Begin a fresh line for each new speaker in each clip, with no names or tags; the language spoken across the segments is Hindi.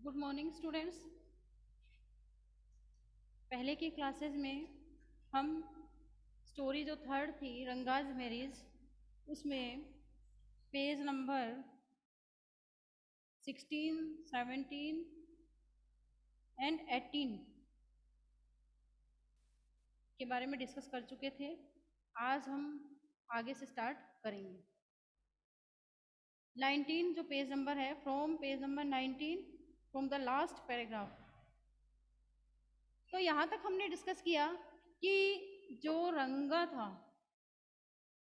Good morning students. पहले की क्लासेस में हम स्टोरी जो थर्ड थी रंगाज मैरिज, उसमें पेज नंबर 16, 17 एंड 18 के बारे में डिस्कस कर चुके थे। आज हम आगे से स्टार्ट करेंगे। 19 जो पेज नंबर है, from page number 19 from the last paragraph. तो यहाँ तक हमने डिस्कस किया कि जो रंगा था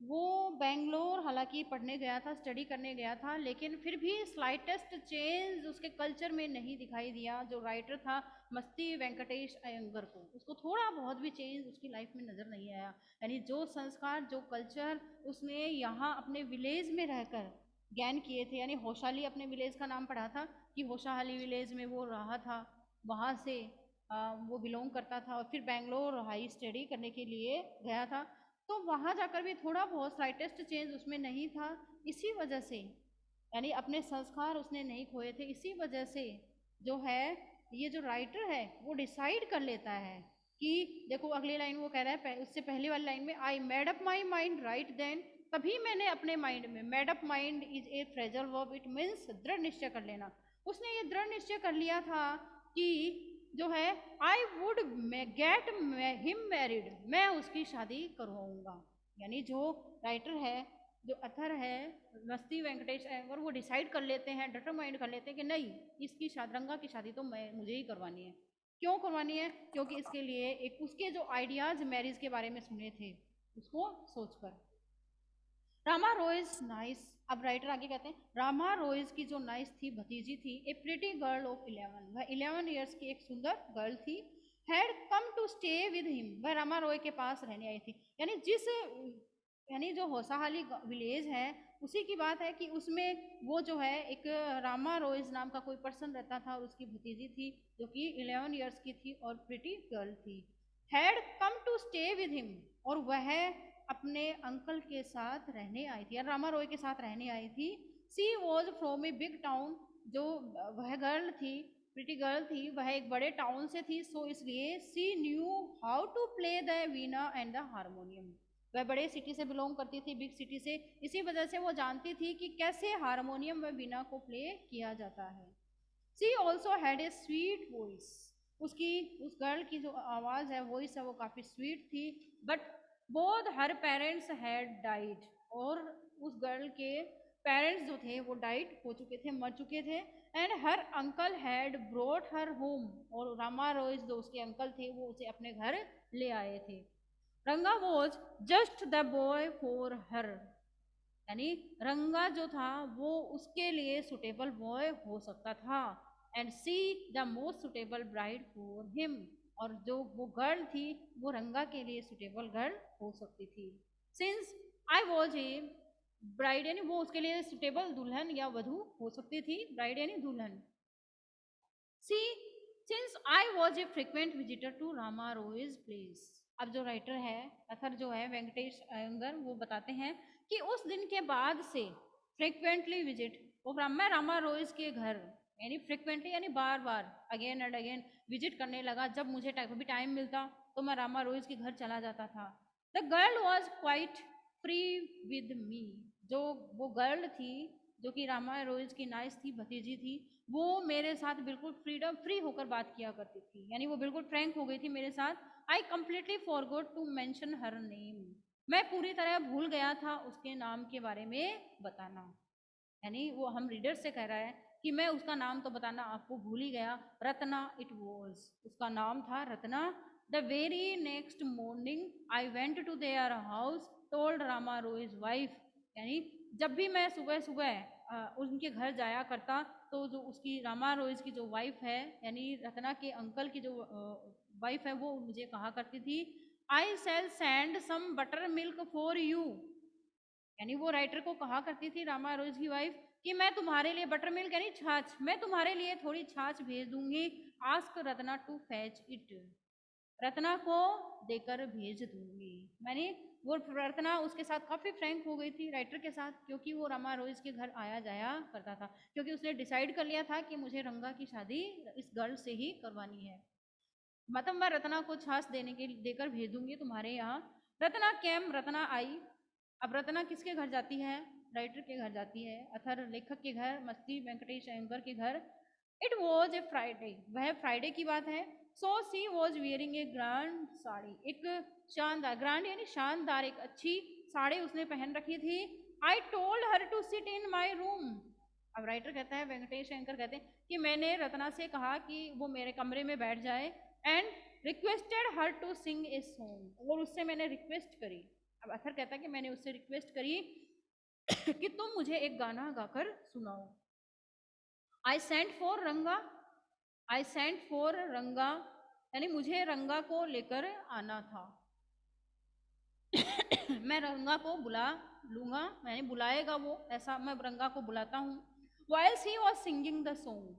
वो बेंगलोर हालांकि पढ़ने गया था, स्टडी करने गया था, लेकिन फिर भी स्लाइटेस्ट चेंज उसके कल्चर में नहीं दिखाई दिया। जो राइटर था मस्ती वेंकटेश अयंगर को, उसको थोड़ा बहुत भी चेंज उसकी लाइफ में नज़र नहीं आया। यानी जो संस्कार, जो कल्चर उसने यहाँ अपने विलेज में रहकर गेन किए थे, यानी होशाली अपने विलेज का नाम पढ़ा था कि होशाहाली विलेज में वो रहा था, वहाँ से वो बिलोंग करता था और फिर बेंगलोर हाई स्टडी करने के लिए गया था। तो वहाँ जाकर भी थोड़ा बहुत स्लाइटेस्ट चेंज उसमें नहीं था। इसी वजह से यानी अपने संस्कार उसने नहीं खोए थे। इसी वजह से जो है ये जो राइटर है वो डिसाइड कर लेता है कि देखो अगली लाइन वो कह रहा है, उससे पहली वाली लाइन में I made up my mind right then, तभी मैंने अपने माइंड में, made up mind is a phrasal verb, it means दृढ़ निश्चय कर लेना। उसने ये दृढ़ निश्चय कर लिया था कि जो है I would get him married, मैं उसकी शादी करवाऊंगा। यानी जो राइटर है, जो अथर है मस्ती वेंकटेश अयंगर, वो डिसाइड कर लेते हैं, डिटरमाइंड कर लेते हैं कि नहीं, इसकी रंगा की शादी तो मुझे ही करवानी है। क्यों करवानी है? क्योंकि इसके लिए एक उसके जो आइडियाज मैरिज के बारे में सुने थे उसको सोचकर। रामा रोइज नाइस, अब राइटर आगे कहते हैं रामा रोइज की जो नाइस थी भतीजी थी, ए प्रिटी गर्ल ऑफ 11, वह 11 ईयर्स की एक सुंदर गर्ल थी। Had come to stay with him, वह रामा रॉय के पास रहने आई थी। यानी यानी जो होसाहाली विलेज है उसी की बात है कि उसमें वो जो है एक रामा रोइज नाम का कोई पर्सन रहता था और उसकी भतीजी थी जो कि 11 ईयर्स की थी और प्रिटी गर्ल थी। Had come to stay with him, और वह अपने अंकल के साथ रहने आई थी, रामा रॉय के साथ रहने आई थी। She was from a big town, जो वह गर्ल थी, प्रिटी गर्ल थी, वह एक बड़े टाउन से थी। सो इसलिए she knew how to play the veena and the harmonium, वह बड़े सिटी से बिलोंग करती थी, बिग सिटी से, इसी वजह से वो जानती थी कि कैसे हारमोनियम व वीणा को प्ले किया जाता है। She also had a sweet voice, उसकी उस गर्ल की जो आवाज़ है, वॉइस है, वो काफ़ी स्वीट थी। But both her parents had died, और उस गर्ल के पेरेंट्स जो थे वो डाइड हो चुके थे, मर चुके थे। And her uncle had brought her home, और रामा रॉयज जो उसके अंकल थे वो उसे अपने घर ले आए थे। रंगा was just the boy for her, यानी रंगा जो था वो उसके लिए सुटेबल बॉय हो सकता था। And see the most suitable bride for him, और जो वो गर्ल थी वो रंगा के लिए सुटेबल गर्ल हो सकती थी। Since I was A bride, यानी वो उसके लिए सुटेबल दुल्हन या वधू हो सकती थी, ब्राइड यानी दुल्हन। She since I was a frequent visitor to Rama Rau's place, अब जो राइटर है, अथर जो है वेंकटेश अयंगर, वो बताते हैं कि उस दिन के बाद से फ्रिक्वेंटली विजिट, वो मैं रामा रोइज के घर, यानी फ्रिक्वेंटली यानी बार बार, अगेन एंड अगेन विजिट करने लगा। जब मुझे कभी टाइम मिलता तो मैं रामा रोइज के घर चला जाता था। The girl was quite free with me, जो वो गर्ल थी जो कि रामा रोइज की नाइस थी, भतीजी थी, वो मेरे साथ बिल्कुल फ्री होकर बात किया करती थी, यानी वो बिल्कुल फ्रैंक हो गई थी मेरे साथ। I completely forgot to mention her name, मैं पूरी तरह भूल गया था उसके नाम के बारे में बताना। यानी वो हम रीडर से कह रहा है कि मैं उसका नाम तो बताना आपको भूल ही गया। रत्ना इट वॉज, उसका नाम था Ratna. The very next morning I went to their house, told Rama Rau's wife, यानी जब भी मैं सुबह सुबह उनके घर जाया करता तो जो उसकी रामा रोइज की जो वाइफ है, यानी रत्ना के अंकल की जो वाइफ है, वो मुझे कहा करती थी I shall send some buttermilk for you, यानी वो राइटर को कहा करती थी रामा रोज की वाइफ कि मैं तुम्हारे लिए बटर मिल्क यानी छाछ, मैं तुम्हारे लिए थोड़ी छाछ भेज दूंगी। Ask Ratna to fetch it, Ratna को देकर भेज दूंगी। मैंने वो रत्ना उसके साथ काफ़ी फ्रैंक हो गई थी राइटर के साथ, क्योंकि वो रमा रोज के घर आया जाया करता था, क्योंकि उसने डिसाइड कर लिया था कि मुझे रंगा की शादी इस गर्ल से ही करवानी है। मतलब मैं रत्ना को छाछ देकर भेजूंगी तुम्हारे यहाँ। रत्ना कैम, रत्ना आई। अब रत्ना किसके घर जाती है? राइटर के घर जाती है, अथर लेखक के घर, मस्ती वेंकटेश अयंकर के घर। इट वॉज ए फ्राइडे, वह फ्राइडे की बात है। So she was wearing a grand sari, एक शानदार, ग्रांड यानी शानदार, एक अच्छी साड़ी उसने पहन रखी थी। I told her to sit in my room. अब राइटर कहता है, वेंकटेश अयंकर कहते हैं कि मैंने रत्ना से कहा कि वो मेरे कमरे में बैठ जाए, and requested her to sing a song, और उससे मैंने रिक्वेस्ट करी। अब अथर कहता है कि मैंने उससे रिक्वेस्ट करी कि तुम मुझे एक गाना गाकर सुनाओ। आई सेंट फॉर रंगा, आई सेंट फॉर रंगा, यानी मुझे रंगा को लेकर आना था। मैं रंगा को बुला लूंगा, मैंने बुलाएगा वो, ऐसा मैं रंगा को बुलाता हूँ। While he was singing the song.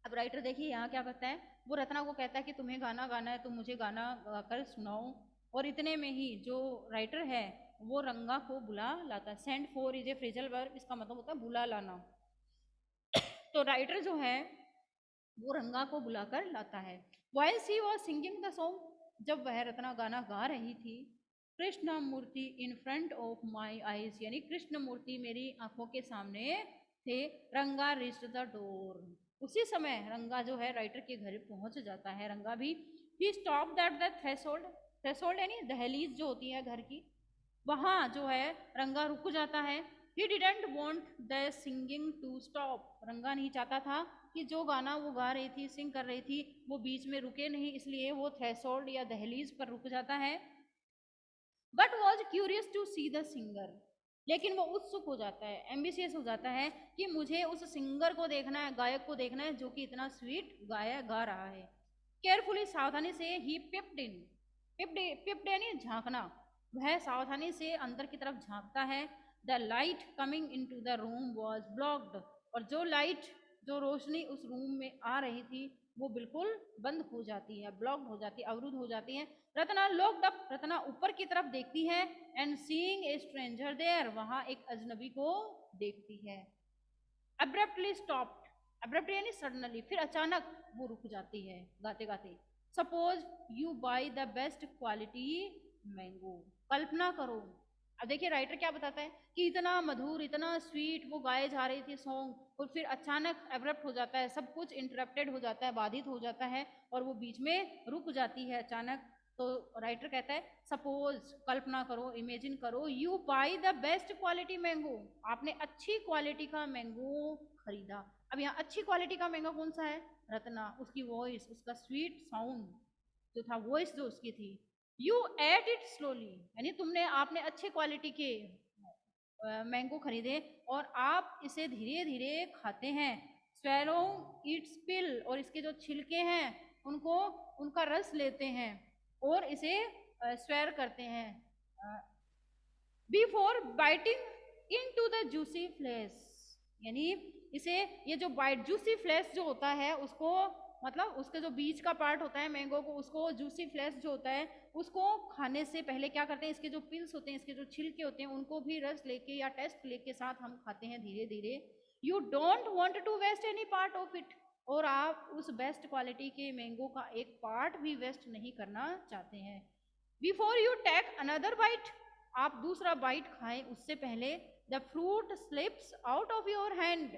अब राइटर देखिए यहाँ क्या करता है, वो रत्ना को कहता है कि तुम्हें गाना गाना है, तुम मुझे गाना गाकर सुनाओ। और इतने में ही जो राइटर है वो रंगा को बुला लाता है। Send for is a phrasal verb, इसका मतलब होता है बुला लाना। तो राइटर जो है वो रंगा को बुलाकर लाता है। While she was singing the song, जब वह रत्ना गाना गा रही थी, Krishna Murthy in front of my eyes, यानी कृष्ण मूर्ति मेरी आंखों के सामने थे। रंगा रीच्ड द डोर, उसी समय रंगा जो है राइटर के घर पहुंच जाता है। रंगा भी he stopped at the threshold, threshold यानी दहलीज जो होती है घर की, वहां जो है रंगा रुक जाता है। He didn't want the singing to stop, Ranga नहीं चाहता था कि जो गाना वो गा रही थी, सिंग कर रही थी, वो बीच में रुके नहीं, इसलिए वो थ्रेशोल्ड या दहलीज पर रुक जाता है। But was curious to see the singer, लेकिन वो उत्सुक हो जाता है, एम्बिशियस हो जाता है कि मुझे उस सिंगर को देखना है, गायक को देखना है जो कि इतना स्वीट गा रहा है। केयरफुली, सावधानी से, ही पिप्ड इन, पिप्ड यानी झांकना, वह सावधानी से अंदर की तरफ झांकता है। The light coming into the room was blocked, और जो लाइट, जो रोशनी उस रूम में आ रही थी वो बिल्कुल बंद हो जाती है, ब्लॉक्ड हो जाती है, अवरुद्ध हो जाती है। रत्ना लुक्ड अप, रत्ना ऊपर की तरफ देखती है, and seeing a stranger there, वहां एक अजनबी को देखती है। अब्रप्टली स्टॉप्ड, अब्रप्टली यानी सडनली, फिर अचानक वो रुक जाती है गाते गाते। Suppose you buy the best quality mango, कल्पना करो। अब देखिए राइटर क्या बताता है कि इतना मधुर, इतना स्वीट वो गाए जा रही थी सॉन्ग, और फिर अचानक एब्रप्ट हो जाता है, सब कुछ इंटरप्टेड हो जाता है, बाधित हो जाता है, और वो बीच में रुक जाती है अचानक। तो राइटर कहता है सपोज, कल्पना करो, इमेजिन करो, you buy the best quality mango, आपने अच्छी क्वालिटी का मैंगो खरीदा। अब यहाँ अच्छी क्वालिटी का मैंगो कौन सा है? रत्ना, उसकी वॉइस, उसका स्वीट साउंड जो था, वॉइस जो उसकी थी। यू एट इट स्लोली, यानी तुमने, आपने अच्छे क्वालिटी के मैंगो खरीदे और आप इसे धीरे धीरे खाते हैं। स्वेलो इट्स पिल, और इसके जो छिलके हैं उनको, उनका रस लेते हैं और इसे स्वेर करते हैं before biting into the juicy flesh, यानी इसे, ये जो बाइट, जूसी फ्लेश जो होता है उसको, मतलब उसके जो बीच का पार्ट होता है मैंगो को, उसको जूसी फ्लेश जो होता है उसको खाने से पहले क्या करते हैं, इसके जो पिल्स होते हैं, इसके जो छिलके होते हैं, उनको भी रस लेके या टेस्ट लेके साथ हम खाते हैं धीरे धीरे। You don't want to waste any part of it, और आप उस बेस्ट क्वालिटी के मैंगो का एक पार्ट भी वेस्ट नहीं करना चाहते हैं। Before you take another bite, आप दूसरा बाइट खाएं उससे पहले, the fruit slips out of your hand,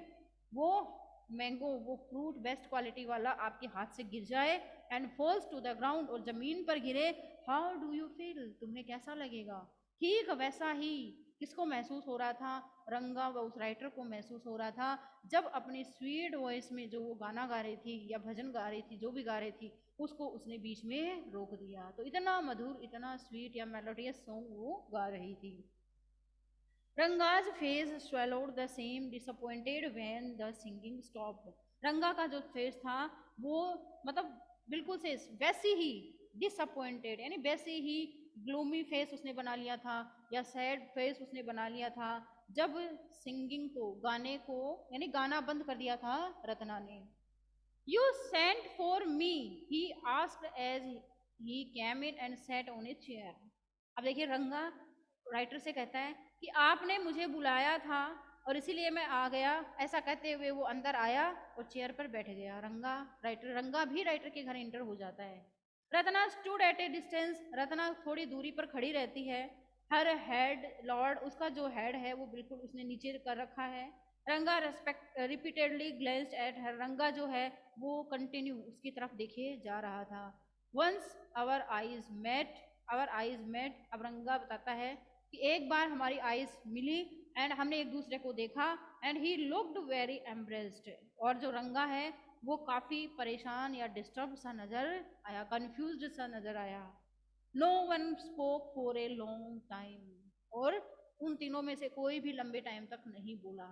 वो मैंगो, वो फ्रूट बेस्ट क्वालिटी वाला आपके हाथ से गिर जाए, and falls to the ground, और जमीन पर गिरे। हाउ डू यू फील, तुम्हें कैसा लगेगा? ठीक वैसा ही किसको महसूस हो रहा था? रंगा व उस राइटर को महसूस हो रहा था जब अपनी स्वीट वॉइस में जो वो गाना गा रही थी या भजन गा रही थी, जो भी गा रही थी, उसको उसने बीच में रोक दिया। तो इतना मधुर, इतना स्वीट या मेलोडियस सॉन्ग वो गा रही थी। Ranga's face swallowed the same disappointed when the singing stopped, रंगा का जो फेस था वो, मतलब बिल्कुल से वैसी ही डिसअपॉइंटेड, यानी वैसे ही ग्लूमी फेस उसने बना लिया था, या सैड फेस उसने बना लिया था जब सिंगिंग को, गाने को, यानी गाना बंद कर दिया था रत्ना ने। You sent for me, he asked as he came in and sat on a chair। अब देखिए रंगा राइटर से कहता है कि आपने मुझे बुलाया था और इसीलिए मैं आ गया। ऐसा कहते हुए वो अंदर आया और चेयर पर बैठ गया। रंगा भी राइटर के घर इंटर हो जाता है। Ratna stood at A distance, Ratna थोड़ी दूरी पर खड़ी रहती है। हर हेड लॉर्ड, उसका जो हेड है वो बिल्कुल उसने नीचे कर रखा है। रंगा रेस्पेक्ट रिपीटेडली ग्लेंस्ड एट हर, रंगा जो है वो कंटिन्यू उसकी तरफ देखे जा रहा था। वंस आवर आईज मेट, अब रंगा बताता है कि एक बार हमारी आईज मिली एंड हमने एक दूसरे को देखा and he looked very embraced, और जो रंगा है वो काफी परेशान या डिस्टर्ब सा नजर आया, कंफ्यूज्ड सा नजर आया। No one spoke for a long time, और उन तीनों में से कोई भी लंबे टाइम तक नहीं बोला।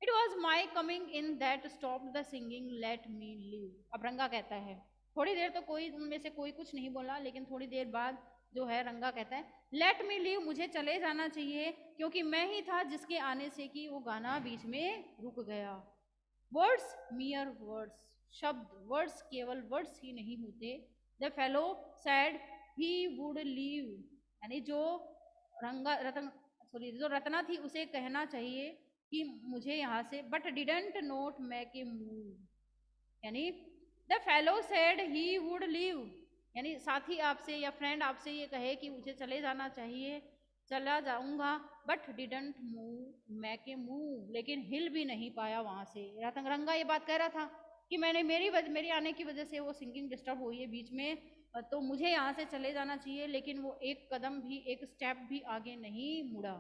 It was my coming in that stop the singing, let me live, अब रंगा कहता है। थोड़ी देर तो कोई उनमें से कोई कुछ नहीं बोला, लेकिन थोड़ी देर बाद जो है रंगा कहता है लेट मी लिव, मुझे चले जाना चाहिए, क्योंकि मैं ही था जिसके आने से कि वो गाना बीच में रुक गया। वर्ड्स मियर वर्ड्स, शब्द वर्ड्स केवल वर्ड्स ही नहीं होते। The fellow sad he would leave, यानी जो रंगा रतन सॉरी जो रत्ना थी उसे कहना चाहिए कि मुझे यहाँ से, but didn't not make a move, यानी the fellow said he would leave, यानी साथी आपसे या फ्रेंड आपसे ये कहे कि मुझे चले जाना चाहिए, चला जाऊंगा, but didn't move make a move, लेकिन हिल भी नहीं पाया वहां से। रंगा ये बात कह रहा था कि मेरी आने की वजह से वो सिंगिंग डिस्टर्ब हुई है बीच में, तो मुझे यहाँ से चले जाना चाहिए, लेकिन वो एक कदम भी, एक स्टेप भी आगे नहीं मुड़ा।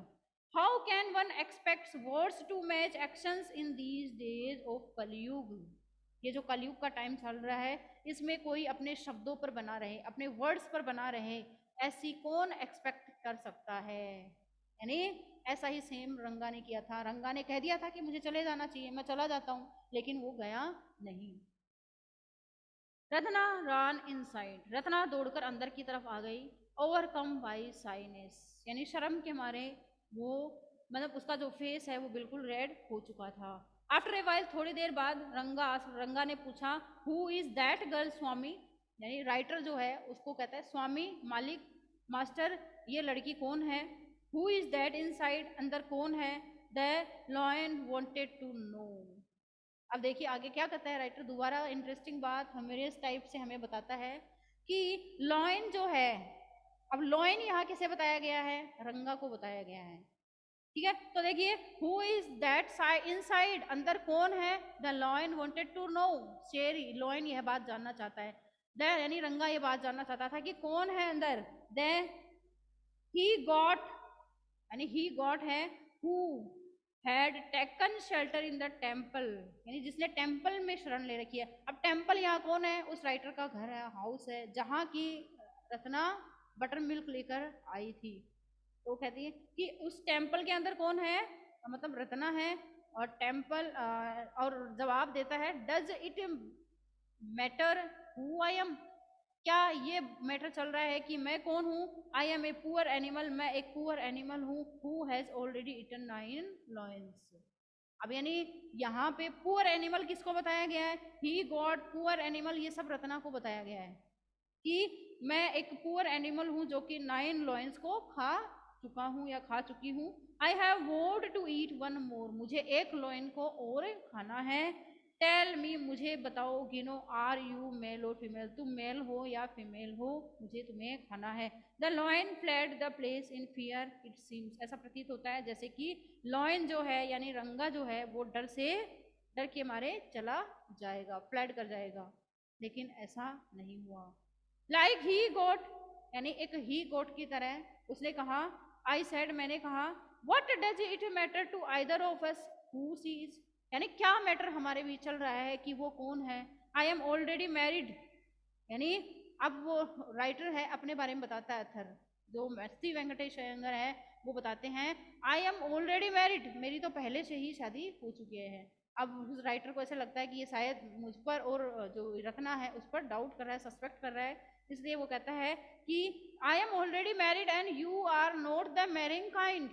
How can one expect words to match actions in these days of Kalyug, ये जो कलयुग का टाइम चल रहा है इसमें कोई अपने शब्दों पर बना रहे, अपने वर्ड्स पर बना रहे, ऐसी कौन एक्सपेक्ट कर सकता है। यानी ऐसा ही सेम रंगा ने किया था। रंगा ने कह दिया था कि मुझे चले जाना चाहिए, मैं चला जाता हूँ, लेकिन वो गया नहीं। रत्ना रन इनसाइड, रत्ना दौड़कर अंदर की तरफ आ गई। ओवरकम बाई साइनेस, यानी शर्म के मारे वो, मतलब उसका जो फेस है वो बिल्कुल रेड हो चुका था। आफ्टर ए वाइल, थोड़ी देर बाद रंगा ने पूछा हु इज दैट गर्ल स्वामी, यानी राइटर जो है उसको कहता है स्वामी, मालिक, मास्टर, ये लड़की कौन है। हु इज दैट इनसाइड, अंदर कौन है। The lion wanted to know, अब देखिए आगे क्या कहता है राइटर, दोबारा इंटरेस्टिंग बात हमारे इस टाइप से हमें बताता है कि लॉयन जो है, अब लॉयन यहाँ किसे बताया गया है, रंगा को बताया गया है। ठीक है, तो देखिए हु इज दैट इनसाइड, अंदर कौन है। The lion wanted to know, शेर लॉयन यह बात जानना चाहता है। द यानी रंगा ये बात जानना चाहता था कि कौन है अंदर। द ही गॉट, यानी ही गॉट है who had taken shelter in the temple, यानी जिसने टेम्पल में शरण ले रखी है। अब टेम्पल यहाँ कौन है, उस राइटर का घर है, हाउस है, जहाँ की रत्ना बटर मिल्क लेकर आई थी। तो कहती है कि उस टेम्पल के अंदर कौन है, मतलब रत्ना है। और टेम्पल और जवाब देता है does it matter who I am, क्या ये मैटर चल रहा है कि मैं कौन हूँ। I am a poor animal, मैं एक पुअर एनिमल हूँ। Who has already eaten 9 lions, अब यानी यहाँ पे पुअर एनिमल किसको बताया गया है, ही गॉड पुअर एनिमल, ये सब रत्ना को बताया गया है कि मैं एक पुअर एनिमल हूँ जो कि 9 लॉयंस को खा चुका हूँ या खा चुकी हूँ। आई हैव वोड टू ईट वन मोर, मुझे एक लॉयन को और खाना है। टेल मी, मुझे बताओ, गिनो, आर यू मेल और फीमेल, तुम मेल हो या फीमेल हो, मुझे तुम्हें खाना है। The lion fled the place in fear it seems, ऐसा प्रतीत होता है जैसे कि लॉयन जो है यानी रंगा जो है वो डर के मारे चला जाएगा, फ्लेड कर जाएगा, लेकिन ऐसा नहीं हुआ। लाइक ही गोट, यानी एक ही गोट की तरह उसने कहा, आई सेड, मैंने कहा, what does it matter to either of us who sees, यानी क्या मैटर हमारे बीच चल रहा है कि वो कौन है। आई एम ऑलरेडी मैरिड, यानी अब वो राइटर है अपने बारे में बताता है, थर जो सी वेंकटेश अयंगर है वो बताते हैं आई एम ऑलरेडी मैरिड, मेरी तो पहले से ही शादी हो चुकी है। अब उस राइटर को ऐसा लगता है कि ये शायद मुझ पर और जो रत्ना है उस पर डाउट कर रहा है, सस्पेक्ट कर रहा है, इसलिए वो कहता है कि I am already married and you are not the marrying kind,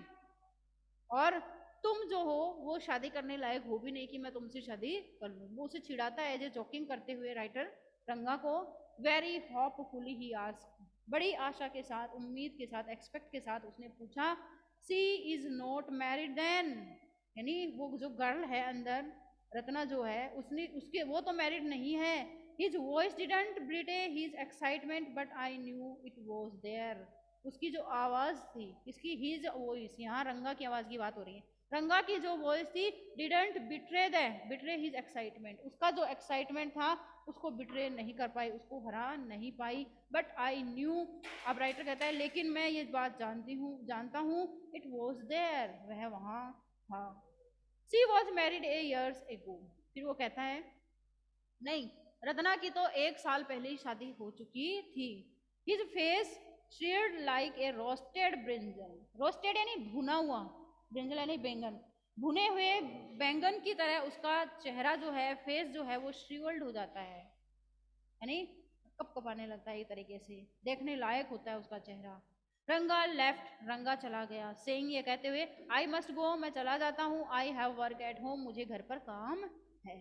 और तुम जो हो वो शादी करने लायक हो भी नहीं कि मैं तुमसे शादी कर लूँ। वो उसे छिड़ाता है जो जॉकिंग करते हुए राइटर रंगा को। वेरी होपफुली ही आस्क, बड़ी आशा के साथ, उम्मीद के साथ, एक्सपेक्ट के साथ उसने पूछा, सी इज नॉट मैरिड देन, यानी वो जो गर्ल है अंदर, रत्ना जो है, उसने उसके वो तो मैरिड नहीं है। His voice didn't betray his excitement but I knew it was there. उसकी जो आवाज़ थी, इसकी हिज वॉइस, यहाँ रंगा की आवाज़ की बात हो रही है, रंगा की जो वॉइस थी, डिडंट बिट्रे हिज एक्साइटमेंट, उसका जो एक्साइटमेंट था उसको बिट्रे नहीं कर पाई, उसको हरा नहीं पाई। बट आई न्यू, अब राइटर कहता है लेकिन मैं ये बात जानता हूँ, इट वॉज देयर, वह वहाँ था। She was married A years ago, फिर वो कहता है नहीं, रत्ना की तो 1 साल पहले ही शादी हो चुकी थी। His face shared like a roasted brinjal, roasted यानी भुना हुआ, ब्रिंजल यानी बैंगन, भुने हुए बैंगन की तरह उसका चेहरा जो है, फेस जो है वो श्रिवल्ड हो जाता है, यानी कपकपाने लगता है, एक तरीके से देखने लायक होता है उसका चेहरा। रंगा लेफ्ट, रंगा चला गया, सेइंग, ये कहते हुए, आई मस्ट गो, मैं चला जाता हूँ, I have work at home, मुझे घर पर काम है।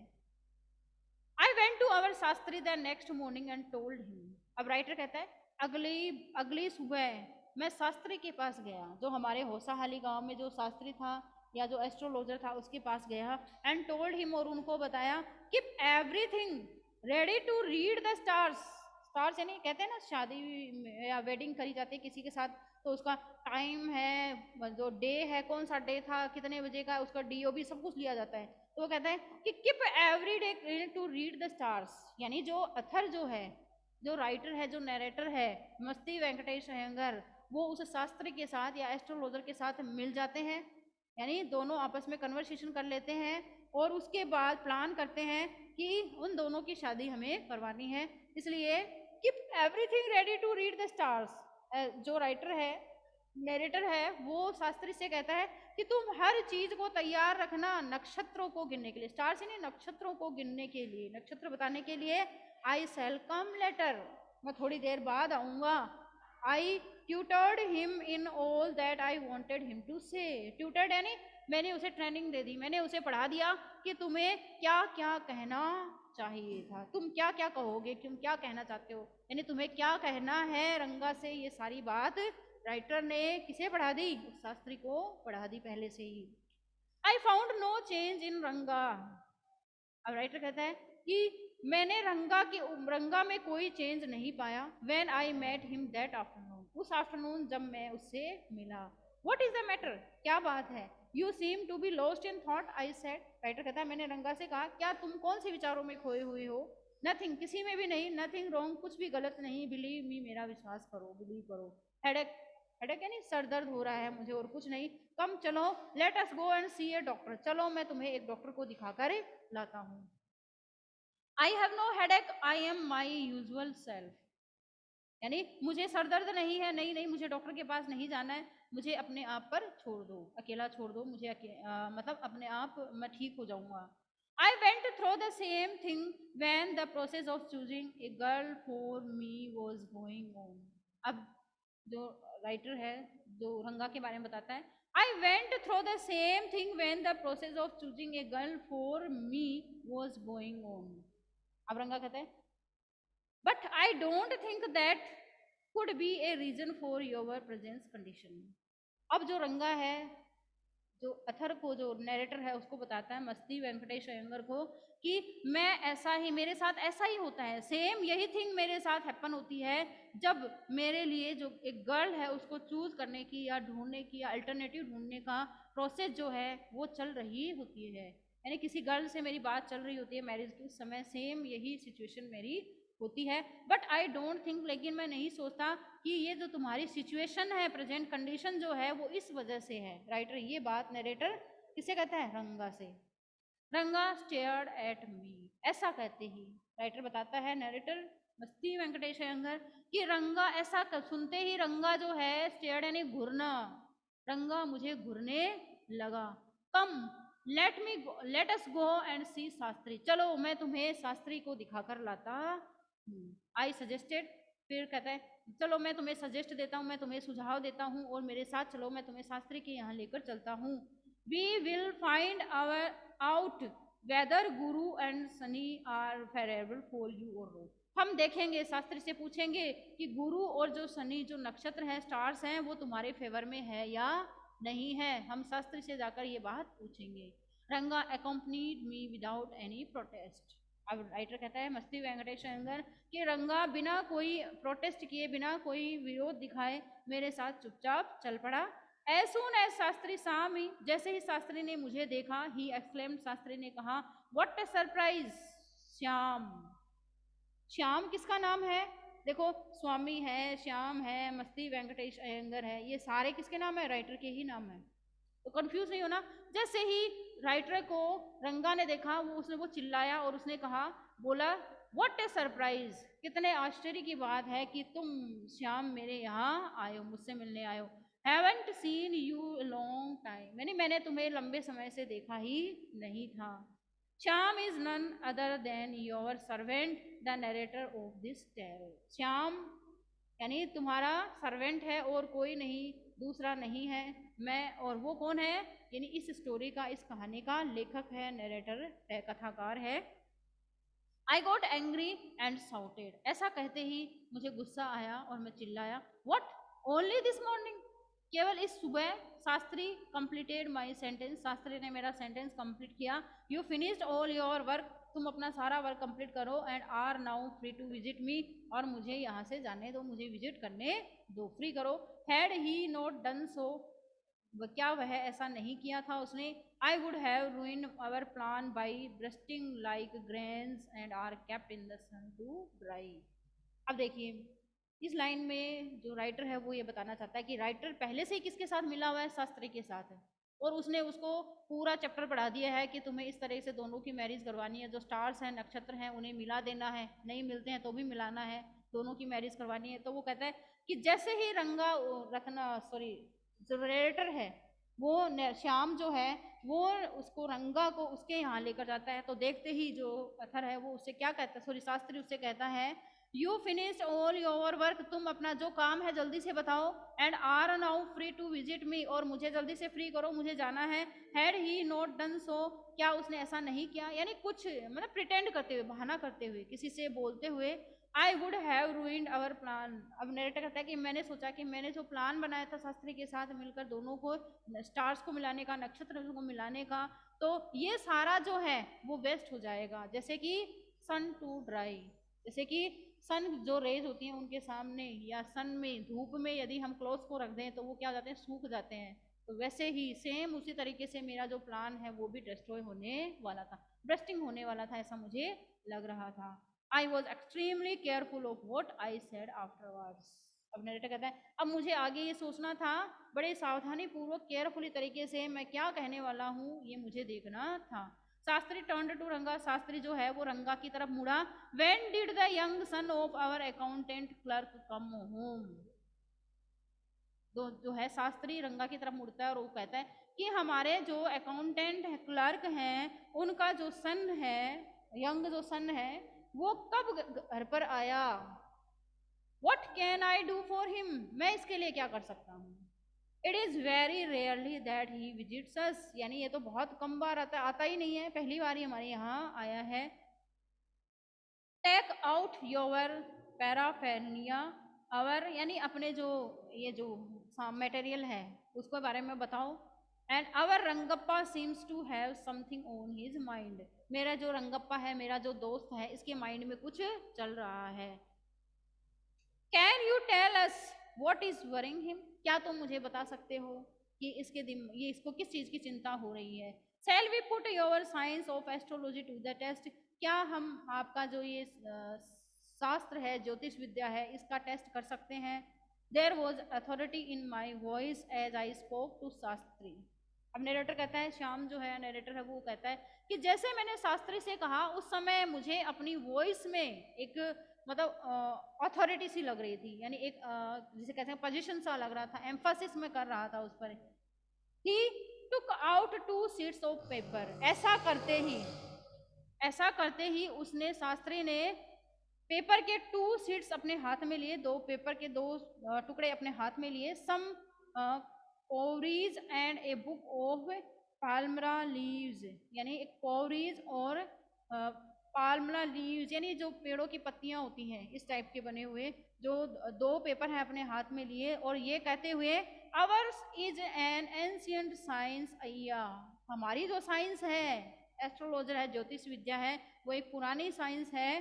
I went to our Shastri the next morning and told him, अब राइटर कहता है अगली सुबह मैं शास्त्री के पास गया, जो हमारे होसाहाली गांव में जो शास्त्री था या जो एस्ट्रोलॉजर था उसके पास गया, एंड टोल्ड हिम, और उनको बताया, keep everything ready to read the stars. Stars यानी कहते हैं ना, शादी में या वेडिंग करी जाती है किसी के साथ, तो उसका टाइम है, जो डे है, कौन सा डे था, कितने बजे का, उसका डीओबी सब कुछ लिया जाता है। तो वो कहता है कि keep every day to read the stars, यानी जो अथर जो है, जो राइटर है, जो नरेटर है, मस्ती वेंकटेश अयंगर, वो उस शास्त्र के साथ या एस्ट्रोलॉजर के साथ मिल जाते हैं, यानी दोनों आपस में कन्वर्सेशन कर लेते हैं और उसके बाद प्लान करते हैं कि उन दोनों की शादी हमें करवानी है। इसलिए keep everything ready to read the stars, जो राइटर है, नरेटर है, वो शास्त्री से कहता है कि तुम हर चीज को तैयार रखना नक्षत्रों को गिनने के लिए, स्टार्स यानी नक्षत्रों को गिनने के लिए, नक्षत्र बताने के लिए। आई शैल कम लेटर, मैं थोड़ी देर बाद आऊंगा। I tutored him in all that I wanted him to say, tutored यानी मैंने उसे ट्रेनिंग दे दी, मैंने उसे पढ़ा दिया कि तुम्हें क्या क्या कहना चाहिए था, तुम क्या क्या कहोगे, तुम क्या कहना चाहते हो, यानी तुम्हें क्या कहना है रंगा से, ये सारी बात राइटर ने किसे पढ़ा दी, उस शास्त्री को पढ़ा दी पहले से ही। I found no change in Ranga, अब राइटर कहता है कि मैंने रंगा में कोई चेंज नहीं पाया। When I met him that afternoon, उस आफ्टरनून जब मैं उससे मिला। व्हाट इज द मैटर, क्या बात है। You seem to be lost in thought, I said, writer कहता है मैंने रंगा से कहा, क्या तुम कौन से विचारों में खोए हुए हो। नथिंग, किसी में भी नहीं, नथिंग रॉन्ग, कुछ भी गलत नहीं, बिलीव मी, मेरा विश्वास करो, बिलीव करो। हेडेक, हेडेक यानी सर दर्द हो रहा है मुझे और कुछ नहीं। कम चलो, let us go and see a doctor, चलो मैं तुम्हें एक डॉक्टर को दिखाकर लाता हूँ। I have no headache, I am my usual self, यानी मुझे सर दर्द नहीं है, नहीं नहीं मुझे डॉक्टर के पास नहीं जाना है, मुझे अपने आप पर छोड़ दो, अकेला छोड़ दो मुझे, मतलब अपने आप मैं ठीक हो जाऊंगा। आई went through the same thing when the process of choosing a girl for me was going on, अब जो राइटर है, जो रंगा के बारे में बताता है, I went through the same thing when the process of choosing a girl for me was going on. अब रंगा कहता है but I don't think that could be a reason for your presence condition. अब जो रंगा है, जो अथर को, जो नरेटर है, उसको बताता है, मस्ती वेंकटेश अयंगर को, कि मैं ऐसा ही, मेरे साथ ऐसा ही होता है, सेम यही थिंग मेरे साथ हैपन होती है जब मेरे लिए जो एक गर्ल है उसको चूज करने की या ढूंढने की या अल्टरनेटिव ढूंढने का प्रोसेस जो है वो चल रही होती है, यानी किसी गर्ल से मेरी बात चल रही होती है मैरिज के उस समय, सेम यही सिचुएशन मेरी होती है। बट आई डोंट थिंक, लेकिन मैं नहीं सोचता कि ये जो तुम्हारी सिचुएशन है, प्रेजेंट कंडीशन जो है वो इस वजह से है। राइटर ये बात नरेटर किसे कहता है, रंगा से। रंगा स्टेयर्ड एट मी, ऐसा कहते ही राइटर बताता है, नरेटर मस्ती वेंकटेश अयंगर, कि रंगा ऐसा सुनते ही रंगा जो है, स्टेयर्ड यानी घूरना, रंगा मुझे घूरने लगा। कम लेट अस गो एंड सी शास्त्री, चलो मैं तुम्हें शास्त्री को दिखाकर लाता हूँ। आई सजेस्टेड, फिर कहता है चलो मैं तुम्हें सजेस्ट देता हूँ, मैं तुम्हें सुझाव देता हूँ और मेरे साथ चलो, मैं तुम्हें शास्त्री के यहाँ लेकर चलता हूँ। We will find our out whether Guru and Shani are favourable for you or no, हम देखेंगे, शास्त्री से पूछेंगे कि गुरु और जो शनि जो नक्षत्र है, स्टार्स हैं, वो तुम्हारे फेवर में है या नहीं है। हम शास्त्री से जाकर ये बात पूछेंगे। रंगा accompanied me without any protest. अब राइटर कहता है मस्ती वेंकटेश अयंगर कि रंगा बिना कोई प्रोटेस्ट किए, बिना कोई विरोध दिखाए मेरे साथ चुपचाप चल पड़ा। As soon as Shastri saw me, जैसे ही शास्त्री ने मुझे देखा, ही exclaimed, शास्त्री ने कहा, what A surprise Shyam. Shyam किसका नाम है? देखो, स्वामी है, श्याम है, मस्ती वेंकटेश अयंगर है, ये सारे किसके नाम है? राइटर के ही नाम है। तो कंफ्यूज नहीं होना। जैसे ही राइटर को रंगा ने देखा, वो चिल्लाया और उसने कहा, बोला, व्हाट ए सरप्राइज, कितने आश्चर्य की बात है कि तुम श्याम मेरे यहाँ आए हो, मुझसे मिलने आए हो। Haven't seen you long time, यानी मैंने तुम्हें लंबे समय से देखा ही नहीं था। Shyam is none other than your servant the narrator of this tale. Shyam यानी तुम्हारा सर्वेंट है और कोई नहीं, दूसरा नहीं है मैं। और वो कौन है? यानी इस स्टोरी का, इस कहानी का लेखक है, नरेटर है, कथाकार है। I got angry and shouted, ऐसा कहते ही मुझे गुस्सा आया और मैं चिल्लाया, व्हाट, ओनली दिस मॉर्निंग, केवल इस सुबह। Shastri completed my sentence, Shastri ने मेरा सेंटेंस कंप्लीट किया। You finished all your work, तुम अपना सारा वर्क कंप्लीट करो। And are now free to visit me, और मुझे यहाँ से जाने दो, मुझे विजिट करने दो, फ्री करो। Had he not done so, क्या वह ऐसा नहीं किया था उसने? I would have ruined our plan by bursting like grains and are kept in the sun to dry. अब देखिए, इस लाइन में जो राइटर है वो ये बताना चाहता है कि राइटर पहले से ही किसके साथ मिला हुआ है? शास्त्री के साथ है। और उसने उसको पूरा चैप्टर पढ़ा दिया है कि तुम्हें इस तरह से दोनों की मैरिज करवानी है, जो स्टार्स हैं, नक्षत्र हैं, उन्हें मिला देना है, नहीं मिलते हैं तो भी मिलाना है, दोनों की मैरिज करवानी है। तो वो कहता है कि जैसे ही रंगा रत्ना सॉरी जो नरेटर है, वो श्याम जो है, वो उसको रंगा को उसके यहाँ लेकर जाता है, तो देखते ही जो पत्थर है वो उससे क्या कहता है, सॉरी शास्त्री उससे कहता है, you finished all your work, तुम अपना जो काम है जल्दी से बताओ। And are now free to visit me, और मुझे जल्दी से फ्री करो, मुझे जाना है। Had he not done so, क्या उसने ऐसा नहीं किया? यानी कुछ मतलब प्रिटेंड करते हुए, बहाना करते हुए, किसी से बोलते हुए, I would have ruined our plan. अब नरेटर कहता है कि मैंने सोचा कि मैंने जो प्लान बनाया था शास्त्री के साथ मिलकर, दोनों को, स्टार्स को मिलाने का, नक्षत्र को मिलाने का, तो ये सारा जो है वो वेस्ट हो जाएगा। जैसे कि सन टू ड्राई, जैसे कि सन जो रेज होती हैं उनके सामने, या सन में, धूप में यदि हम क्लोथ्स को रख दें तो वो क्या हो जाते हैं? सूख जाते हैं। तो वैसे ही सेम उसी तरीके से मेरा जो प्लान है वो भी डिस्ट्रॉय होने वाला था, ब्रस्टिंग होने वाला था, ऐसा मुझे लग रहा था। I was extremely careful of what I said afterwards. अब नरेटर कहता है अब मुझे आगे ये सोचना था, बड़े सावधानी पूर्वक, केयरफुली तरीके से मैं क्या कहने वाला हूँ ये मुझे देखना था। शास्त्री टर्न्ड टू रंगा, शास्त्री जो है वो रंगा की तरफ मुड़ा। When did the young son of our accountant clerk come home. जो है शास्त्री रंगा की तरफ मुड़ता है और वो कहता है कि हमारे जो अकाउंटेंट है, क्लर्क हैं, उनका जो सन है, यंग जो सन है, वो कब घर पर आया। What can I do for him, मैं इसके लिए क्या कर सकता हूँ। It is very rarely that he visits us, यानी ये तो बहुत कम बार आता ही नहीं है, पहली बार ही हमारे यहाँ आया है। टेक आउट योर पैराफेरनिया, अवर यानी अपने जो ये जो मटेरियल है उसके बारे में बताओ। And our Rangappa seems to have something on his mind, मेरा जो रंगप्पा है, मेरा जो दोस्त है, इसके माइंड में कुछ चल रहा है। Can you tell us what is worrying him, क्या तुम मुझे बता सकते हो कि ये इसको किस चीज की चिंता हो रही है। Shall we put your science of astrology to the test, क्या हम आपका जो ये शास्त्र है, ज्योतिष विद्या है, इसका टेस्ट कर सकते हैं। There was authority in my voice as I spoke to Shastri. अब नरेटर कहता है, श्याम जो है नरेटर है, वो कहता है कि जैसे मैंने शास्त्री से कहा, उस समय मुझे अपनी वॉइस में एक मतलब अथॉरिटी सी लग रही थी, यानी एक जिसे कहते हैं पोजीशन सा लग रहा था, एम्फासिस में कर रहा था उस पर। He took out 2 sheets of paper, ऐसा करते ही उसने, शास्त्री ने पेपर के 2 शीट्स अपने हाथ में लिए, 2 पेपर के 2 टुकड़े अपने हाथ में लिए। Some cowries and a book of palmyra leaves, यानी एक कोवरीज और पाल्मला लीव्स यानी जो पेड़ों की पत्तियां होती हैं इस टाइप के बने हुए, जो दो पेपर है अपने हाथ में लिए और ये कहते हुए ours is an ancient science अय्या, हमारी जो साइंस है, एस्ट्रोलॉजर है, ज्योतिष विद्या है, वो एक पुरानी साइंस है।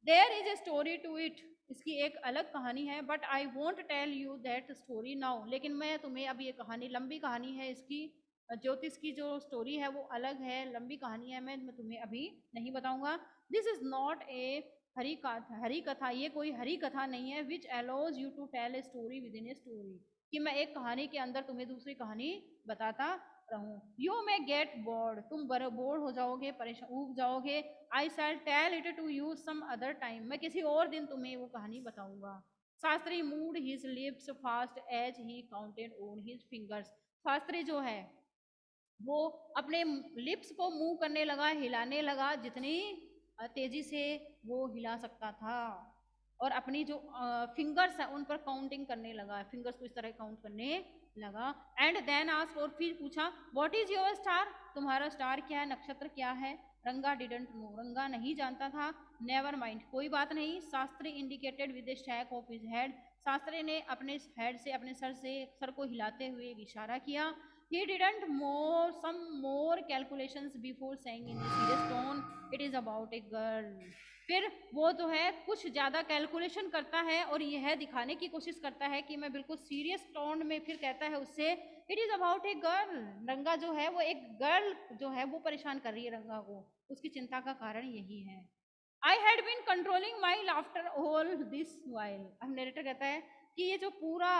There is a story to it, इसकी एक अलग कहानी है, but I won't tell you that story now, लेकिन मैं तुम्हें अब ये कहानी, लंबी कहानी है इसकी, ज्योतिष की जो स्टोरी है वो अलग है, लंबी कहानी है, मैं तुम्हें अभी नहीं बताऊंगा। This is not a Hari katha, ये कोई हरी कथा नहीं है, which allows you to tell a story within a story, कि मैं एक कहानी के अंदर तुम्हें दूसरी कहानी बताता रहूं। यू मे गेट बोर्ड, तुम बोर हो जाओगे, परेशान ऊब जाओगे। I shall tell it to you some other time, मैं किसी और दिन तुम्हें वो कहानी बताऊंगा। Shastri moved his lips fast as he counted on his fingers, Shastri जो है वो अपने लिप्स को मूव करने लगा, हिलाने लगा, जितनी तेजी से वो हिला सकता था, और अपनी जो फिंगर्स है उन पर काउंटिंग करने लगा, फिंगर्स को इस तरह काउंट करने लगा। एंड देन आस्क्ड, और फिर पूछा, व्हाट इज योर स्टार, तुम्हारा स्टार क्या है, नक्षत्र क्या है। रंगा डिडंट नो, रंगा नहीं जानता था। नेवर माइंड, कोई बात नहीं। Shastri indicated with the shake of his head, Shastri ने अपने हेड से, अपने सर को हिलाते हुए एक इशारा किया। He didn't some more calculations before saying in a serious tone, it is about a girl. फिर वो जो है कुछ ज्यादा कैलकुलेशन करता है और यह दिखाने की कोशिश करता है कि मैं बिल्कुल सीरियस टोन में, फिर कहता है उससे, it is about a girl. रंगा जो है वो एक गर्ल जो है वो परेशान कर रही है रंगा को, उसकी चिंता का कारण यही है। I had been controlling my laughter all this while, अब नरेटर कहता है कि ये जो पूरा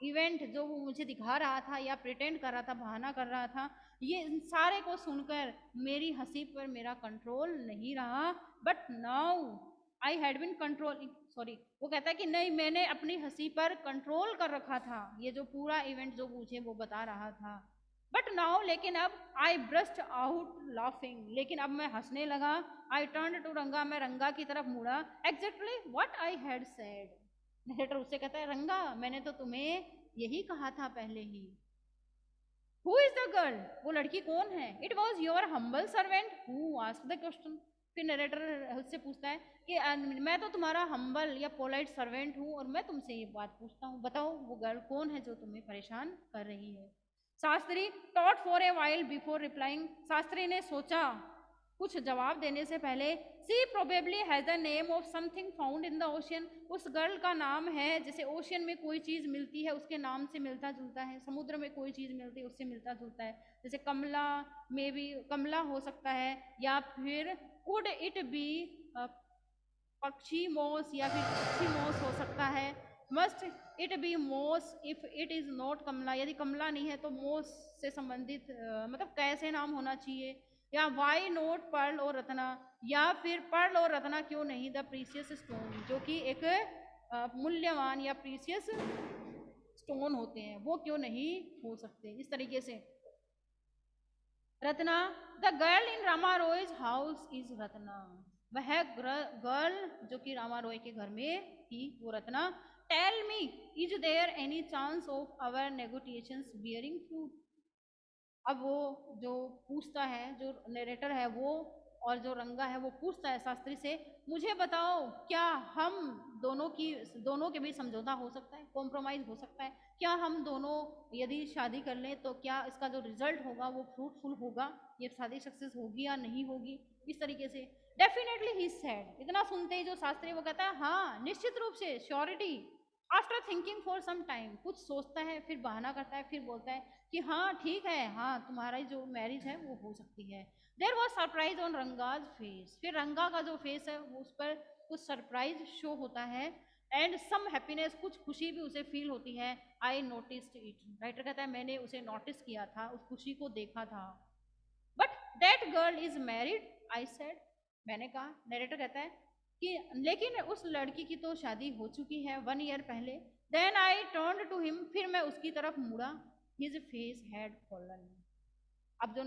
इवेंट जो वो मुझे दिखा रहा था या प्रिटेंड कर रहा था, बहाना कर रहा था, ये इन सारे को सुनकर मेरी हंसी पर मेरा कंट्रोल नहीं रहा। But now I had been controlling, sorry, वो कहता है कि नहीं, मैंने अपनी हंसी पर कंट्रोल कर रखा था, ये जो पूरा इवेंट जो मुझे वो बता रहा था। बट नाउ, लेकिन अब, आई ब्रस्ट आउट लाफिंग, लेकिन अब मैं हंसने लगा। आई टर्न टू रंगा, मैं रंगा की तरफ मुड़ा। Exactly what I had said, narrator उससे कहता है, रंगा मैंने तो तुम्हें यही कहा था पहले ही। हु इज द गर्ल, वो लड़की कौन है। It was your humble servant who asked the question, फिर नरेटर उससे पूछता है कि मैं तो तुम्हारा हम्बल या पोलाइट सर्वेंट हूँ और मैं तुमसे ये बात पूछता हूँ, बताओ वो गर्ल कौन है जो तुम्हें परेशान कर रही है। Shastri thought for a while before replying, Shastri ने सोचा कुछ जवाब देने से पहले। She probably has the name of something found in the ocean, उस गर्ल का नाम है जैसे ओशियन में कोई चीज मिलती है उसके नाम से मिलता जुलता है, समुद्र में कोई चीज मिलती है उससे मिलता जुलता है, जैसे कमला में भी कमला हो सकता है, या फिर कुड इट बी पक्षी मोस, या फिर पक्षी मोस हो सकता है। मस्ट इट बी मोस इफ इट इज नॉट कमला, यदि कमला नहीं है तो मोस से संबंधित मतलब कैसे नाम होना चाहिए। या वाई नोट पर्ल और रत्ना, या फिर पर्ल और रत्ना क्यों नहीं, द प्रीसियस स्टोन, जो कि एक मूल्यवान या प्रीसियस स्टोन होते हैं, वो क्यों नहीं हो सकते। इस तरीके से Ratna, the girl in Rama Rau's house is Ratna, वह गर्ल जो कि रामा रॉय के घर में थी वो Ratna. Tell me, is there any chance of our negotiations bearing fruit, अब वो जो पूछता है, जो नरेटर है वो, और जो रंगा है वो पूछता है शास्त्री से, मुझे बताओ क्या हम दोनों के बीच समझौता हो सकता है, कॉम्प्रोमाइज हो सकता है, क्या हम दोनों यदि शादी कर लें तो क्या इसका जो रिजल्ट होगा वो फ्रूटफुल होगा, ये शादी सक्सेस होगी या नहीं होगी। इस तरीके से डेफिनेटली ही सेड, इतना सुनते ही जो शास्त्री वो कहता है हाँ निश्चित रूप से, surety. After thinking for some time, कुछ सोचता है, फिर बहाना करता है, फिर बोलता है कि हाँ ठीक है, हाँ तुम्हारी जो मैरिज है वो हो सकती है। There was surprise on Ranga's face, फिर रंगा का जो फेस है वो उस पर कुछ सरप्राइज शो होता है, एंड सम हैप्पीनेस, कुछ खुशी भी उसे फील होती है। आई नोटिस्ड इट, राइटर कहता है मैंने उसे नोटिस किया था, उस खुशी को देखा था। But that girl is married, I said, मैंने कहा। नरेटर कहता है कि लेकिन उस लड़की की तो शादी हो चुकी है 1 ईयर पहले। Then I turn to him, फिर मैं उसकी तरफ मुड़ा। हिज फेस हैड फॉलन, अब जो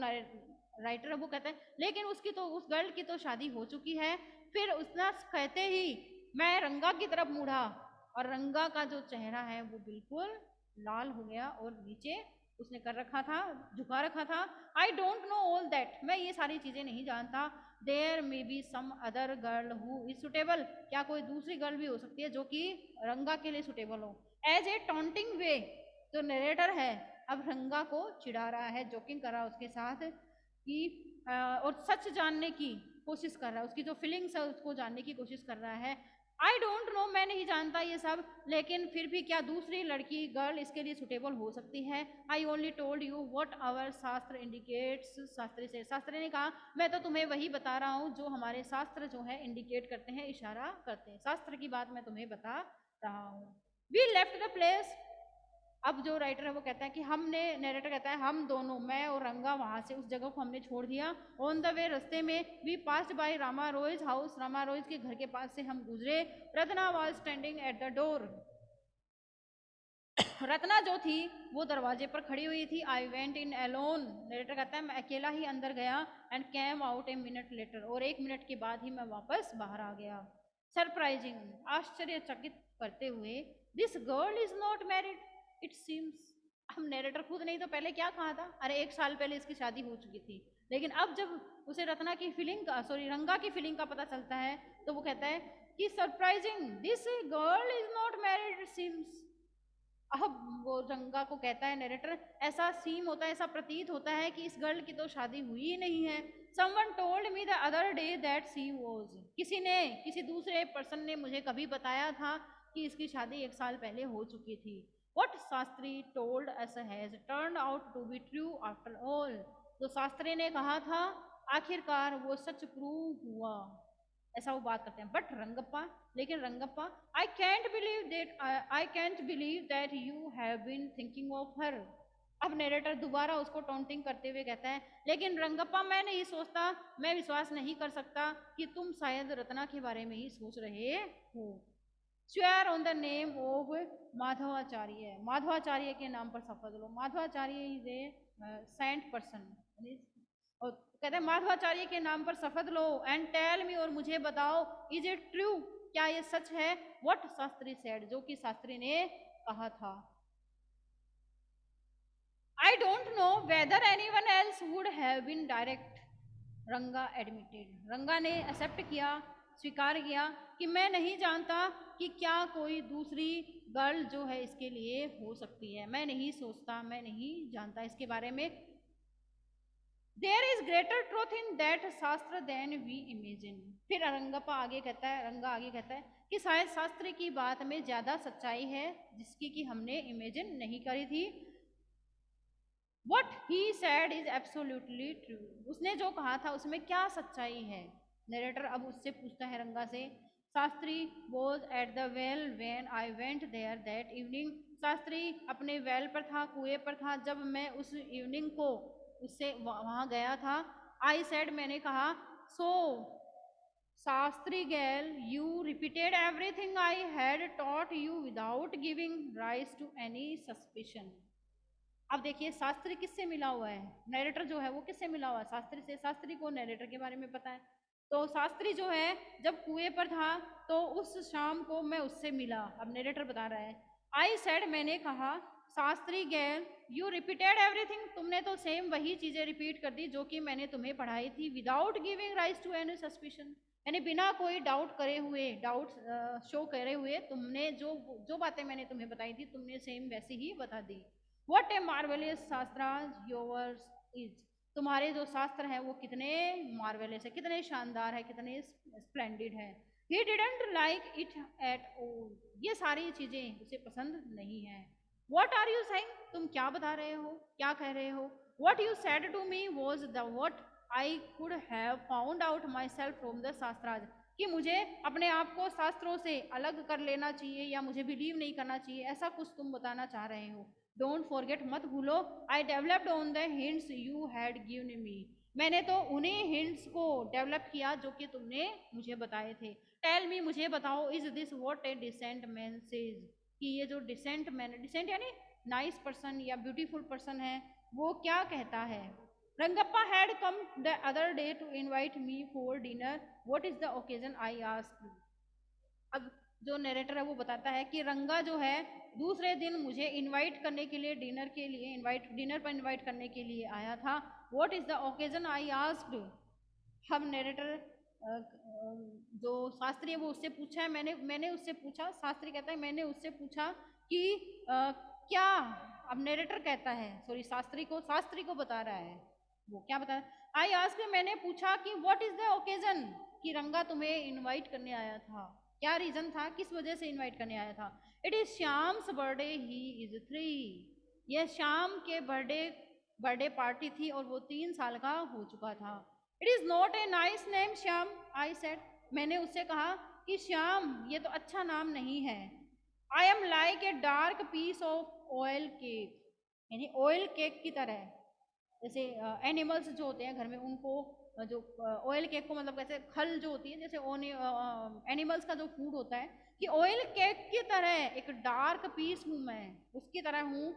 राइटर है वो कहता है लेकिन उसकी तो, उस गर्ल की तो शादी हो चुकी है। फिर उसने कहते ही मैं रंगा की तरफ मुड़ा और रंगा का जो चेहरा है वो बिल्कुल लाल हो गया और नीचे उसने कर रखा था, झुका रखा था। I don't know all that, मैं ये सारी चीजें नहीं जानता। There may be some other girl who is suitable, क्या कोई दूसरी गर्ल भी हो सकती है जो कि रंगा के लिए सुटेबल हो। एज ए टॉन्टिंग वे, जो नरेटर है अब रंगा को चिढ़ा रहा है, जोकिंग कर रहा है उसके साथ कि और सच जानने की कोशिश कर रहा है, उसकी जो फीलिंग्स है उसको जानने की कोशिश कर रहा है। आई डोंट नो, मैं नहीं जानता ये सब, लेकिन फिर भी क्या दूसरी लड़की गर्ल इसके लिए सुटेबल हो सकती है। I only told you what our shastra indicates, Shastri ने कहा मैं तो तुम्हें वही बता रहा हूँ जो हमारे शास्त्र जो है इंडिकेट करते हैं, इशारा करते हैं, शास्त्र की बात मैं तुम्हें बता रहा हूँ। वी लेफ्ट द प्लेस, अब जो राइटर है वो कहता है कि हमने, नरेटर कहता है हम दोनों, मैं और रंगा वहां से उस जगह को हमने छोड़ दिया। ऑन द वे, रस्ते में, we passed by Rama Rau's house, Rama Rau's के घर के पास से हम गुजरे। Ratna was standing at the door, Ratna जो थी वो दरवाजे पर खड़ी हुई थी। I went in alone, narrator कहता है मैं अकेला ही अंदर गया। And came out a minute later, और 1 मिनट के बाद ही मैं वापस बाहर आ गया। सरप्राइजिंग, आश्चर्यचकित करते हुए, this girl is not married it seems. हम नरेटर खुद नहीं तो पहले क्या कहा था, अरे 1 साल पहले इसकी शादी हो चुकी थी, लेकिन अब जब उसे रत्ना की फीलिंग का, सॉरी रंगा की फीलिंग का पता चलता है तो वो कहता है कि surprising, this girl is not married it seems. अब वो रंगा को कहता है नरेटर, ऐसा सीम होता है, ऐसा प्रतीत होता है कि इस गर्ल की तो शादी हुई ही नहीं है। Someone told me the other day that she was, किसी ने, किसी दूसरे पर्सन ने मुझे कभी बताया था कि इसकी शादी 1 साल पहले हो चुकी थी। What Shastri told us has turned out to be true after all, तो शास्त्री ने कहा था आखिरकार वो सच प्रूव हुआ, ऐसा वो बात करते हैं। बट रंगप्पा, लेकिन Rangappa, I can't believe that you have been thinking of her. अब नरेटर दोबारा उसको टॉन्टिंग करते हुए कहता है लेकिन रंगप्पा मैं नहीं सोचता, मैं विश्वास नहीं कर सकता कि तुम शायद रत्ना के बारे में ही सोच रहे हो। Swear on the name of Madhvacharya, Madhvacharya के नाम पर शपथ लो। Madhvacharya is a saint person, और कहते हैं माधवाचार्य के नाम पर शपथ लो। एंड टेल मी, और मुझे बताओ, इज इट ट्रू, क्या ये सच है। व्हाट शास्त्री सेड, जो कि शास्त्री ने कहा था। I don't know whether anyone else would have been direct, Ranga admitted, Ranga ने एक्सेप्ट किया, स्वीकार किया कि मैं नहीं जानता कि क्या कोई दूसरी गर्ल जो है इसके लिए हो सकती है, मैं नहीं सोचता, मैं नहीं जानता इसके बारे में। There is greater truth in that shastra than we imagine, फिर रंगप्पा आगे कहता है, रंगा आगे कहता है कि शायद शास्त्र की बात में ज्यादा सच्चाई है जिसकी कि हमने इमेजिन नहीं करी थी। What he said is absolutely true, उसने जो कहा था उसमें क्या सच्चाई है। नरेटर अब उससे पूछता है रंगा से, Shastri was at the well when I went there that evening, Shastri अपने वेल पर था, कुएं पर था जब मैं उस इवनिंग को उससे वहां गया था। आई सेड, मैंने कहा, so Shastri girl you repeated everything I had taught you without giving rise to any suspicion. अब देखिए शास्त्री किससे मिला हुआ है, नरेटर जो है वो किससे मिला हुआ है, शास्त्री से। शास्त्री को नरेटर के बारे में पता है, तो शास्त्री जो है जब कुएं पर था तो उस शाम को मैं उससे मिला। अब नरेटर बता रहा है, आई सेड, मैंने कहा, शास्त्री गैल यू रिपीटेड एवरीथिंग, तुमने तो सेम वही चीजें रिपीट कर दी जो कि मैंने तुम्हें पढ़ाई थी। Without giving rise to any suspicion, यानी बिना कोई डाउट करे हुए, डाउट शो करे हुए तुमने जो जो बातें मैंने तुम्हें बताई थी तुमने सेम वैसी ही बता दी। What a marvelous शास्त्राज yours is, तुम्हारे जो शास्त्र हैं वो कितने मार्वेलस है, कितने शानदार है, कितने स्प्लेंडेड है। He didn't like it at all, ये सारी चीजें उसे पसंद नहीं है। What are you saying, तुम क्या बता रहे हो, क्या कह रहे हो। What you said to me was the what I could have found out myself from the शास्त्राज, कि मुझे अपने आप को शास्त्रों से अलग कर लेना चाहिए या मुझे बिलीव नहीं करना चाहिए, ऐसा कुछ तुम बताना चाह रहे हो। डोंट फॉरगेट, मत भूलो, I developed on the hints you had given me, मैंने तो उन्हीं हिंट्स को डेवलप किया जो कि तुमने मुझे बताए थे। टेल मी, मुझे बताओ, is this what a decent man says, कि ये जो डिसेंट मैन, डिसेंट यानी नाइस पर्सन या ब्यूटीफुल पर्सन है, वो क्या कहता है। Rangappa had come the other day to invite me for dinner, what is the occasion I asked. अब जो नरेटर है वो बताता है कि रंगा जो है दूसरे दिन मुझे इनवाइट करने के लिए डिनर पर इनवाइट करने के लिए आया था। What is the occasion I asked. हम नरेटर जो शास्त्री है वो उससे पूछा है, मैंने मैंने उससे पूछा, शास्त्री कहता है मैंने उससे पूछा कि क्या। अब नरेटर कहता है, सॉरी शास्त्री को बता रहा है, वो क्या बता रहा है, आई आस्क्ड मैंने पूछा कि व्हाट इज द ओकेजन, कि रंगा तुम्हें इनवाइट करने आया था, क्या रीजन था, किस वजह से इनवाइट करने आया था। It is Shyam's birthday, he is 3। यह श्याम के बर्थडे पार्टी थी और वो 3 साल का हो चुका था। It is not a nice name Shyam, I said. मैंने उससे कहा कि श्याम ये तो अच्छा नाम नहीं है। I am like a dark piece of oil cake, यानी ऑयल केक की तरह। जैसे एनिमल्स जो होते हैं घर में उनको जो ऑयल केक को मतलब कैसे खल जो होती है जैसे एनिमल्स का जो फूड होता है, कि ऑयल केक की तरह एक डार्क पीस हूँ मैं, उसकी तरह हूँ।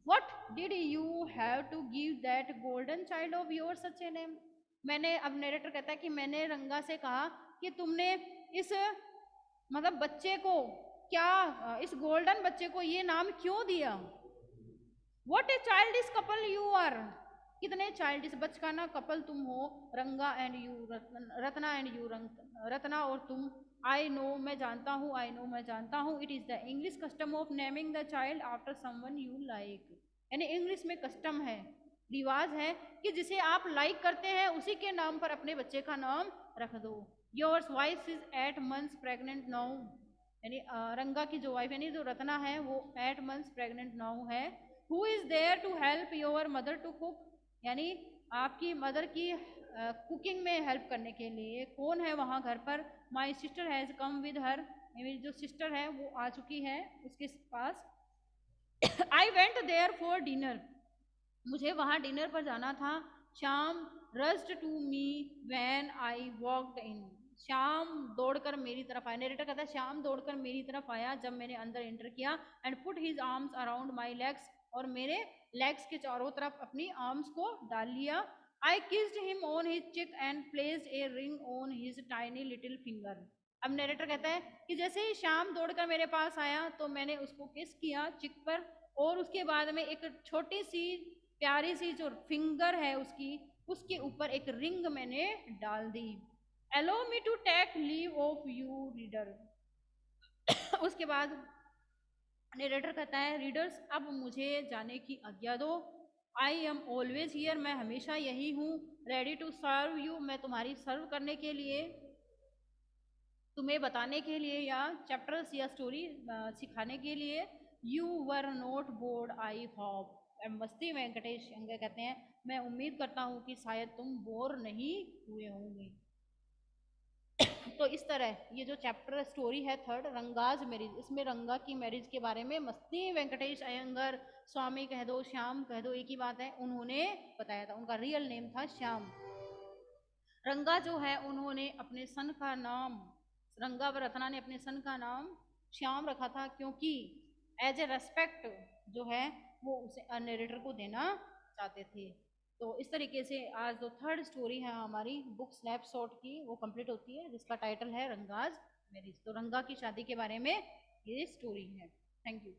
What did you have to give that golden child of your such a name. मैंने, अब नरेटर कहता है कि मैंने रंगा से कहा कि तुमने इस मतलब बच्चे को क्या इस गोल्डन बच्चे को ये नाम क्यों दिया। What a childish couple you are, कितने चाइल्डिश बचकाना कपल तुम हो, Ranga and you, Ratna and you, Ratna और तुम। आई नो मैं जानता हूँ, आई नो मैं जानता हूँ, it is the English custom of naming the child after someone you like. यानी इंग्लिश में कस्टम है, रिवाज है कि जिसे आप लाइक करते हैं उसी के नाम पर अपने बच्चे का नाम रख दो। Yours wife is 8 months pregnant now, यानी रंगा की जो वाइफ यानी जो रत्ना है वो 8 months प्रेग्नेंट नाउ है। Who is there to help your mother to cook, यानी आपकी मदर की कुकिंग में हेल्प करने के लिए कौन है वहाँ घर पर। My sister has come with her, मेरी जो सिस्टर है वो आ चुकी है उसके पास। I went there for dinner, मुझे वहाँ डिनर पर जाना था। Sham rushed to me when I walked in, Sham दौड़कर मेरी तरफ आया, नरेटर कहता है श्याम दौड़कर मेरी तरफ आया जब मैंने अंदर एंटर किया। And put his arms around my legs, और मेरे लेग्स के चारों तरफ अपनी आर्म्स को डाल लिया। I kissed him on his cheek and placed a ring on his tiny little finger. अब नरेटर कहता है कि जैसे ही श्याम दौड़कर मेरे पास आया तो मैंने उसको किस किया चिक पर, और उसके बाद में एक छोटी सी प्यारी सी जो फिंगर है उसकी, उसके ऊपर एक रिंग मैंने डाल दी। Allow me to take leave of you reader. उसके बाद नरेटर कहता है रीडर्स अब मुझे जाने की आज्ञा दो। आई एम ऑलवेज हियर, मैं हमेशा यही हूँ। रेडी टू सर्व यू, मैं तुम्हारी सर्व करने के लिए, तुम्हें बताने के लिए या चैप्टर्स या स्टोरी सिखाने के लिए। You were note board I hope, मस्ती वेंकटेश अंगे कहते हैं मैं उम्मीद करता हूँ कि शायद तुम बोर नहीं हुए होंगे। तो इस तरह ये जो चैप्टर स्टोरी है थर्ड, रंगाज मैरिज, इसमें रंगा की मैरिज के बारे में मस्ती वेंकटेश अयंगर, स्वामी कह दो श्याम कह दो एक ही बात है, उन्होंने बताया था। उनका रियल नेम था श्याम। रंगा जो है उन्होंने अपने सन का नाम, रंगा व रत्ना ने अपने सन का नाम श्याम रखा था क्योंकि एज ए रेस्पेक्ट जो है वो उसे नरेटर को देना चाहते थे। तो इस तरीके से आज जो थर्ड स्टोरी है हमारी बुक स्नैपशॉट की वो कंप्लीट होती है, जिसका टाइटल है रंगाज मैरिज। तो रंगा की शादी के बारे में ये स्टोरी है। Thank you.